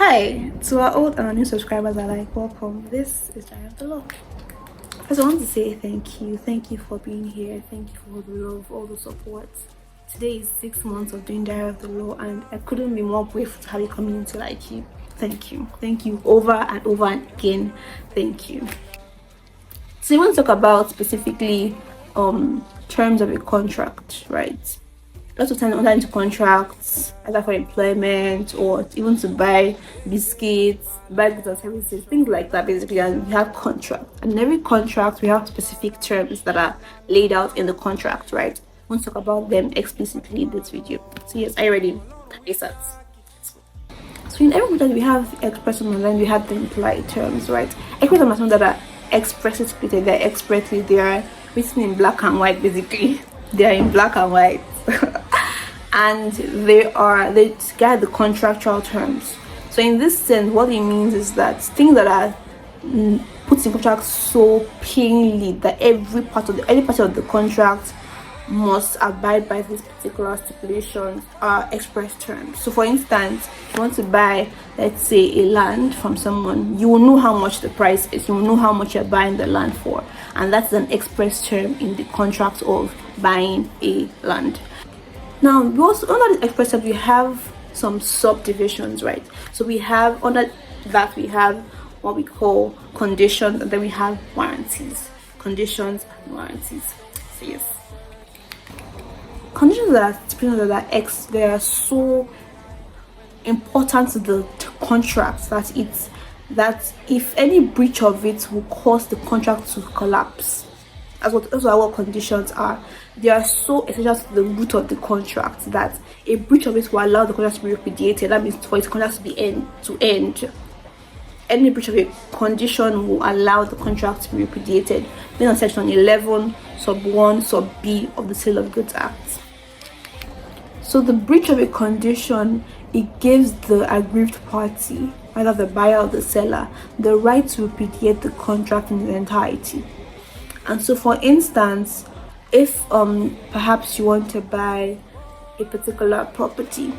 Hi to our old and our new subscribers. Are like, welcome. This is Diary of the Law. First, I want to say thank you. Thank you for being here. Thank you for all the love, all the support. Today is 6 months of doing Diary of the Law, and I couldn't be more grateful to have you coming into like you. Thank you. Thank you over and over again. Thank you. So, we want to talk about specifically terms of a contract, right? Lots of times enter into contracts either for employment or even to buy biscuits, buy goods and services, things like that basically. And we have contracts, and in every contract we have specific terms that are laid out in the contract, right? I want to talk about them explicitly in this video. So yes, are you ready? Yes. So in every contract we have express and then we have the implied terms, right? Express and terms that are expressly stated, they're expressly, they are written in black and white basically. They are in black and white. And they guide the contractual terms. So in this sense, what it means is that things that are put in contract so plainly that every part of the contract must abide by these particular stipulations are express terms. So for instance, if you want to buy, let's say, a land from someone, you will know how much the price is, you will know how much you're buying the land for, and that's an express term in the contract of buying a land. Now, we also under the express terms we have some subdivisions, right? So we have under that we have what we call conditions, and then we have warranties. Conditions and warranties. So yes, conditions that are so important to the contract that if any breach of it will cause the contract to collapse. That's what conditions are. They are so essential to the root of the contract that a breach of it will allow the contract to be repudiated. That means for its contract to be end. Any breach of a condition will allow the contract to be repudiated based on section 11 sub 1 sub b of the Sale of Goods Act. So the breach of a condition, it gives the aggrieved party, either the buyer or the seller, the right to repudiate the contract in its entirety. And so for instance, if perhaps you want to buy a particular property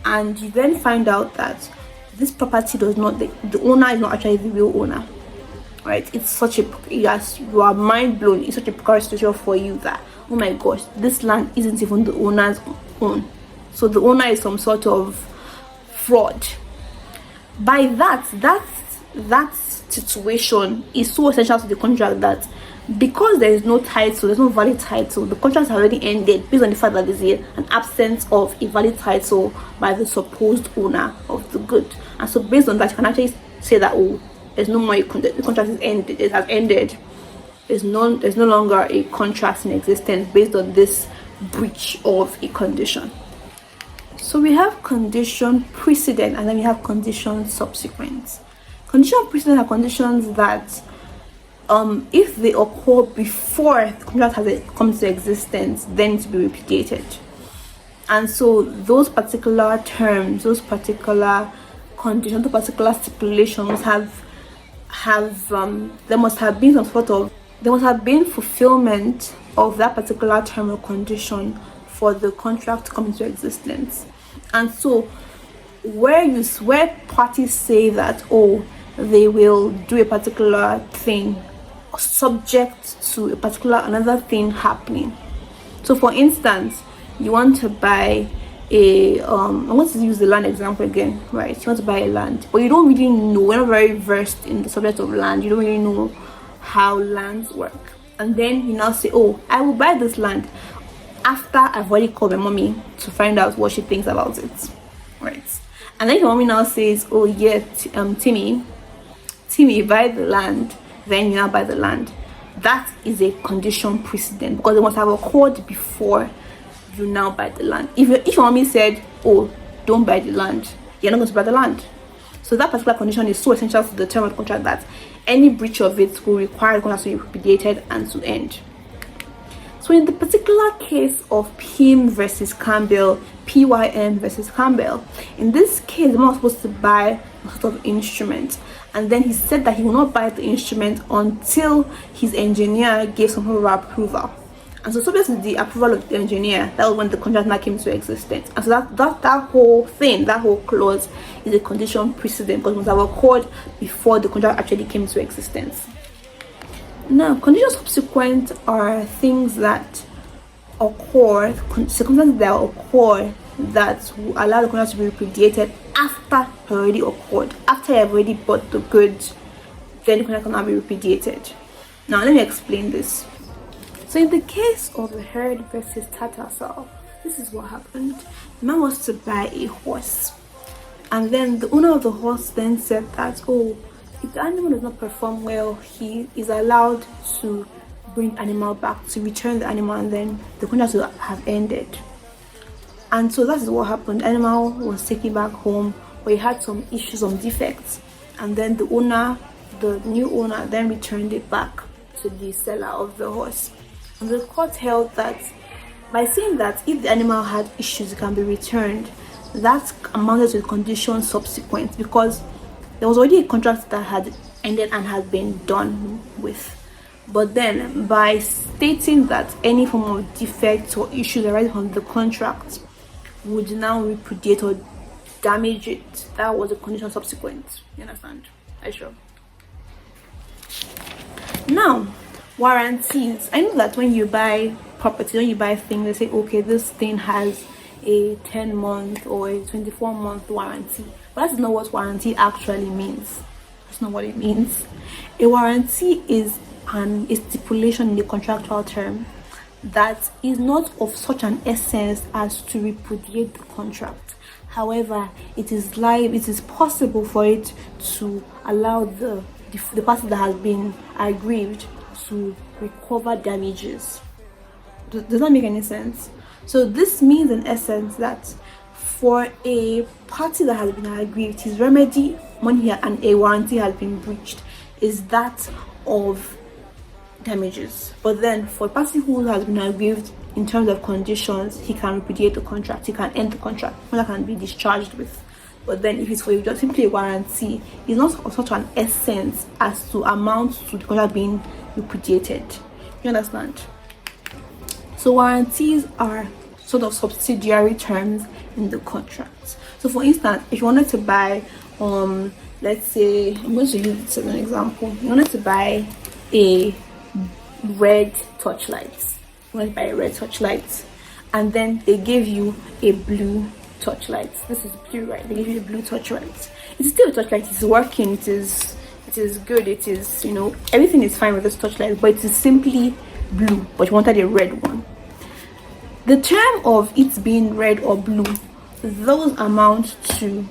and you then find out that this property does not, the owner is not actually the real owner, right? It's such a, yes, you are mind blown. It's such a precarious situation for you that, oh my gosh, this land isn't even the owner's own. So the owner is some sort of fraud. By that situation is so essential to the contract that because there is no title, there's no valid title, the contract has already ended based on the fact that there's an absence of a valid title by the supposed owner of the good. And so based on that, you can actually say that, oh, there's no more, the contract is ended, it has ended. There's no longer a contract in existence based on this breach of a condition. So we have condition precedent and then we have condition subsequent. Condition precedent are conditions that if they occur before the contract has come into existence, then to be repudiated. And so those particular terms, those particular conditions, those particular stipulations there must have been fulfillment of that particular term or condition for the contract to come into existence. And so where parties say that, oh, they will do a particular thing subject to a particular another thing happening. So for instance, you want to buy I want to use the land example again, right? You want to buy a land, but you don't really know, you're not very versed in the subject of land, you don't really know how lands work. And then you now say, oh, I will buy this land after I've already called my mommy to find out what she thinks about it, right? And then your mommy now says, oh yeah, Timmy, buy the land. Then you now buy the land. That is a condition precedent because it must have occurred before you now buy the land. If your mommy said, oh, don't buy the land, you're not going to buy the land. So that particular condition is so essential to the term of the contract that any breach of it will require the contract to be repudiated and to end. So in the particular case of Pym versus Campbell, PYM versus Campbell, in this case, the man was supposed to buy a sort of instrument, and then he said that he will not buy the instrument until his engineer gave some sort of approval. And so subject to the approval of the engineer, that was when the contract now came into existence. And so that whole thing, that whole clause is a condition precedent, because it must have occurred before the contract actually came into existence. Now, conditions subsequent are things that occur, circumstances that occur that will allow the contract to be repudiated after it already occurred. After you have already bought the goods, then the contract can now be repudiated. Now, let me explain this. So, in the case of the herd versus Tattersall, this is what happened. The man was to buy a horse, and then the owner of the horse then said that, oh, if the animal does not perform well, he is allowed to bring the animal back, to return the animal, and then the contract will have ended. And so that is what happened. The animal was taken back home, but he had some issues, some defects, and then the new owner then returned it back to the seller of the horse. And the court held that by saying that if the animal had issues, it can be returned, that amounted to the condition subsequent, because there was already a contract that had ended and had been done with. But then, by stating that any form of defect or issues arising from the contract would now repudiate or damage it, that was a condition subsequent. You understand? Are you sure? Now, warranties. I know that when you buy property, when you buy things, they say, okay, this thing has a 10-month or a 24-month warranty. But that's not what warranty actually means. That's not what it means. A warranty is a stipulation in the contractual term that is not of such an essence as to repudiate the contract. However, it is possible for it to allow the party that has been aggrieved to recover damages. Does that make any sense? So this means in essence that for a party that has been aggrieved, his remedy when a warranty has been breached is that of damages. But then for a party who has been aggrieved in terms of conditions, he can repudiate the contract, he can end the contract, that can be discharged with. But then if it's for just simply a warranty, it's not of such an essence as to amount to the contract being repudiated. You understand? So warranties are sort of subsidiary terms in the contract. So for instance, if you wanted to buy let's say, I'm going to use this as an example. You wanted to buy a red torchlight. And then they gave you a blue torchlight. This is blue, right? They give you a blue torchlight. It's still a torchlight, it's working, it is good, it is, everything is fine with this torchlight, but it is simply blue, but you wanted a red one. The term of it being red or blue, those amount to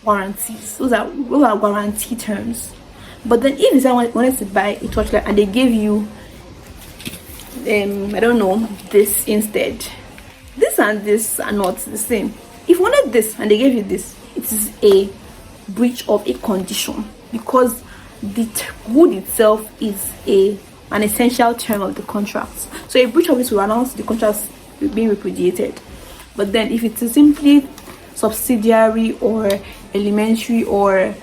warranties. Those are warranty terms. But then if someone wanted to buy a torchlight and they gave you this instead, this and this are not the same. If you wanted this and they gave you this, it is a breach of a condition, because the good itself is an essential term of the contract. So a breach of this will announce the contract being repudiated. But then if it is simply subsidiary or elementary or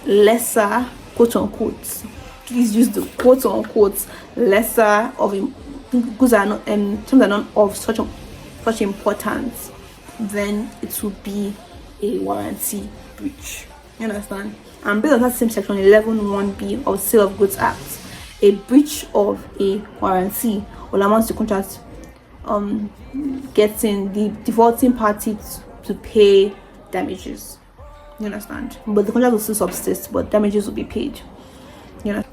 lesser, quote unquote, please use the quote unquote, lesser of goods are not terms are not of such importance, then it will be a warranty breach. You understand? And based on that same section 11(1)(b) of Sale of Goods Act, a breach of a warranty will amount to contract getting the defaulting party to pay damages. You understand? But the contract will still subsist, but damages will be paid. You know,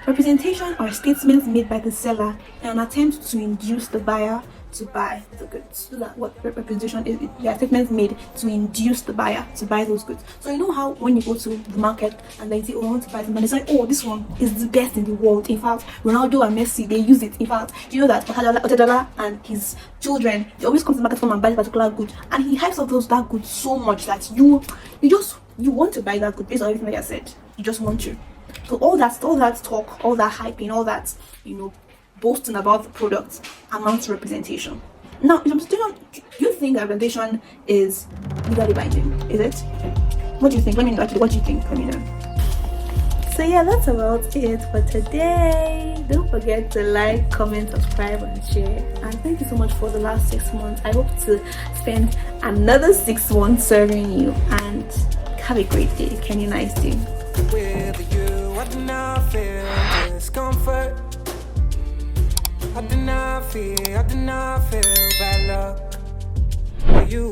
representation are statements made by the seller in an attempt to induce the buyer to buy the goods. So that what representation is, they are statements made to induce the buyer to buy those goods. So you know how when you go to the market and they say, oh, I want to buy something, and they say, oh, this one is the best in the world. In fact, Ronaldo and Messi, they use it. In fact, do you know that Otadala and his children, they always come to the market from and buy this particular good, and he hypes up that good so much that you want to buy that good based on everything that I said. You just want to. So all that talk, all that hyping, all that, boasting about the product amounts to representation. Now, do you think that representation is legally binding? Is it? What do you think? Let me know. Actually, what do you think? Let me know. So yeah, that's about it for today. Don't forget to like, comment, subscribe, and share. And thank you so much for the last 6 months. I hope to spend another 6 months serving you. And have a great day. Kenny, nice day. With you, I do not feel discomfort. I do not feel bad luck. With you.